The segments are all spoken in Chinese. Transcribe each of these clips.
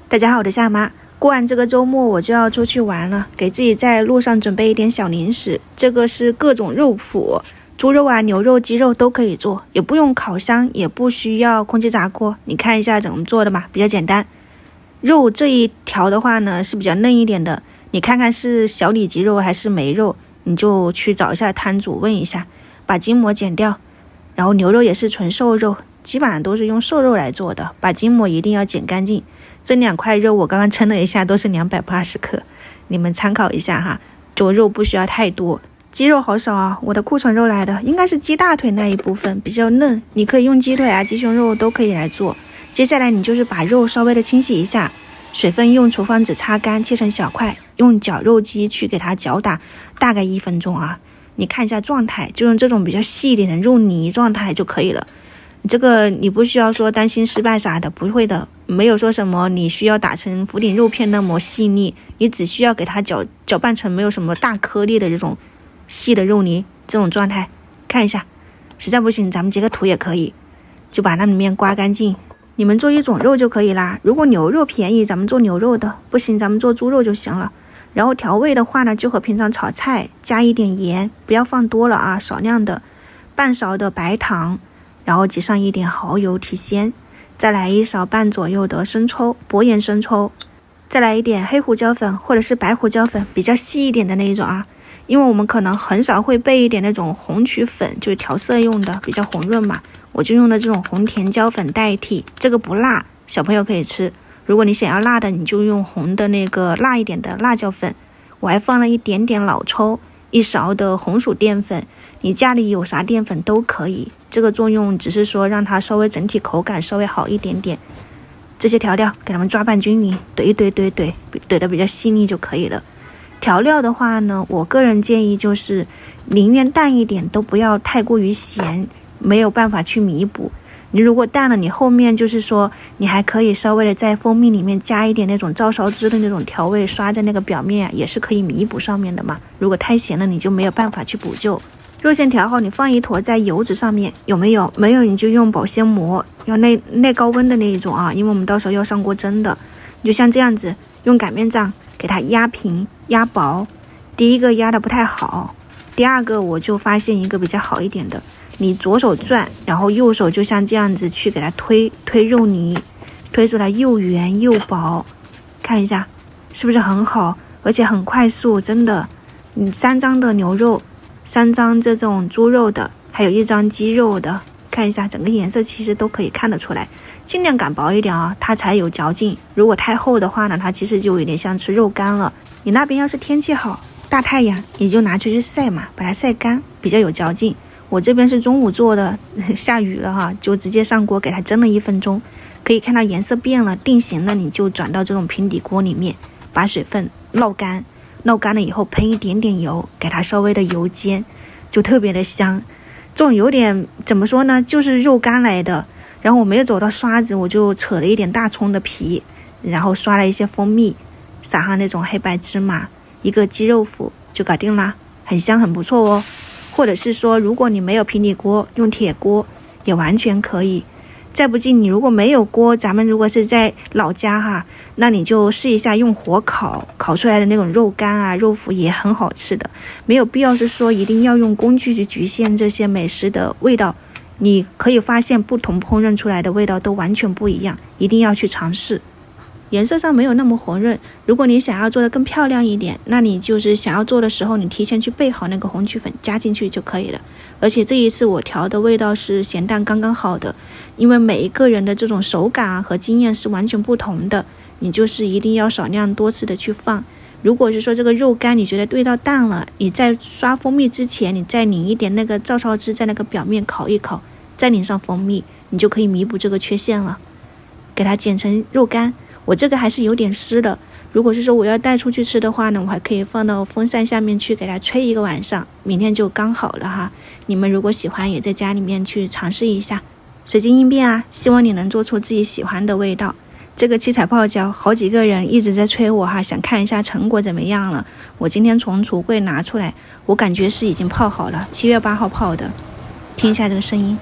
大家好，我是夏妈。过完这个周末我就要出去玩了，给自己在路上准备一点小零食。这个是各种肉脯，猪肉啊、牛肉、鸡肉都可以做，也不用烤箱，也不需要空气炸锅。你看一下怎么做的吧，比较简单。肉这一条的话呢是比较嫩一点的，你看看是小里脊肉还是梅肉，你就去找一下摊主问一下，把筋膜剪掉。然后牛肉也是纯瘦肉，基本上都是用瘦肉来做的，把筋膜一定要剪干净。这2块肉我刚刚称了一下，都是280克，你们参考一下哈。做肉不需要太多，鸡肉好少啊，我的库存肉来的，应该是鸡大腿那一部分比较嫩，你可以用鸡腿啊、鸡胸肉都可以来做。接下来你就是把肉稍微的清洗一下，水分用厨房纸擦干，切成小块，用绞肉机去给它搅打，大概1分钟啊。你看一下状态，就用这种比较细一点的肉泥状态就可以了。这个你不需要说担心失败啥的，不会的，没有说什么你需要打成福鼎肉片那么细腻，你只需要给它搅拌成没有什么大颗粒的这种细的肉泥，这种状态看一下。实在不行咱们截个图也可以，就把那里面刮干净。你们做1种肉就可以啦，如果牛肉便宜咱们做牛肉的，不行咱们做猪肉就行了。然后调味的话呢，就和平常炒菜，加一点盐，不要放多了啊，少量的，半勺的白糖，然后挤上一点蚝油提鲜，再来1勺半左右的生抽，薄盐生抽，再来一点黑胡椒粉或者是白胡椒粉，比较细一点的那一种啊，因为我们可能很少会备一点那种红曲粉，就是调色用的，比较红润嘛，我就用的这种红甜椒粉代替，这个不辣，小朋友可以吃。如果你想要辣的，你就用红的那个辣一点的辣椒粉。我还放了一点点老抽，1勺的红薯淀粉，你家里有啥淀粉都可以，这个作用只是说让它稍微整体口感稍微好一点点。这些调料给它们抓拌均匀，怼得比较细腻就可以了。调料的话呢，我个人建议就是宁愿淡一点，都不要太过于咸，没有办法去弥补。你如果淡了，你后面就是说你还可以稍微的在蜂蜜里面加一点那种照烧汁的那种调味，刷在那个表面也是可以弥补上面的嘛。如果太咸了，你就没有办法去补救。肉馅调好，你放一坨在油纸上面，有没有？没有你就用保鲜膜，要耐高温的那一种啊，因为我们到时候要上锅蒸的。你就像这样子，用擀面杖给它压平压薄。第一个压的不太好，第二个我就发现一个比较好一点的，你左手转，然后右手就像这样子去给它推肉泥，推出来又圆又薄，看一下是不是很好，而且很快速，真的。你3张的牛肉，3张这种猪肉的，还有1张鸡肉的，看一下整个颜色其实都可以看得出来。尽量擀薄一点啊，它才有嚼劲。如果太厚的话呢，它其实就有点像吃肉干了。你那边要是天气好，大太阳，你就拿出去晒嘛，把它晒干，比较有嚼劲。我这边是中午做的，下雨了哈，就直接上锅给它蒸了1分钟，可以看到颜色变了，定型了，你就转到这种平底锅里面，把水分捞干了以后喷一点点油，给它稍微的油煎，就特别的香。这种有点怎么说呢，就是肉干来的。然后我没有走到刷子，我就扯了一点大葱的皮，然后刷了一些蜂蜜，撒上那种黑白芝麻，1个鸡肉脯就搞定啦，很香很不错哦。或者是说如果你没有平底锅，用铁锅也完全可以。再不济你如果没有锅，咱们如果是在老家哈，那你就试一下用火烤出来的那种肉干啊肉脯也很好吃的。没有必要是说一定要用工具去局限这些美食的味道，你可以发现不同烹饪出来的味道都完全不一样，一定要去尝试。颜色上没有那么红润，如果你想要做的更漂亮一点，那你就是想要做的时候，你提前去备好那个红曲粉加进去就可以了。而且这一次我调的味道是咸淡刚刚好的，因为每一个人的这种手感啊和经验是完全不同的，你就是一定要少量多次的去放。如果是说这个肉干你觉得味道淡了，你在刷蜂蜜之前，你再拧一点那个照烧汁在那个表面烤一烤，再拧上蜂蜜，你就可以弥补这个缺陷了。给它剪成肉干，我这个还是有点湿的，如果是说我要带出去吃的话呢，我还可以放到风扇下面去给它吹1个晚上，明天就刚好了哈。你们如果喜欢也在家里面去尝试一下，随机应变啊，希望你能做出自己喜欢的味道。这个七彩泡椒好几个人一直在催我哈，想看一下成果怎么样了。我今天从橱柜拿出来，我感觉是已经泡好了，7月8号泡的。听一下这个声音，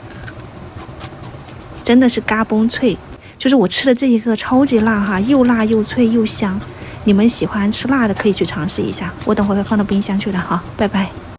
真的是嘎嘣脆，就就是我吃的这一个超级辣哈，又辣又脆又香。你们喜欢吃辣的可以去尝试一下，我等会会放到冰箱去了哈，拜拜。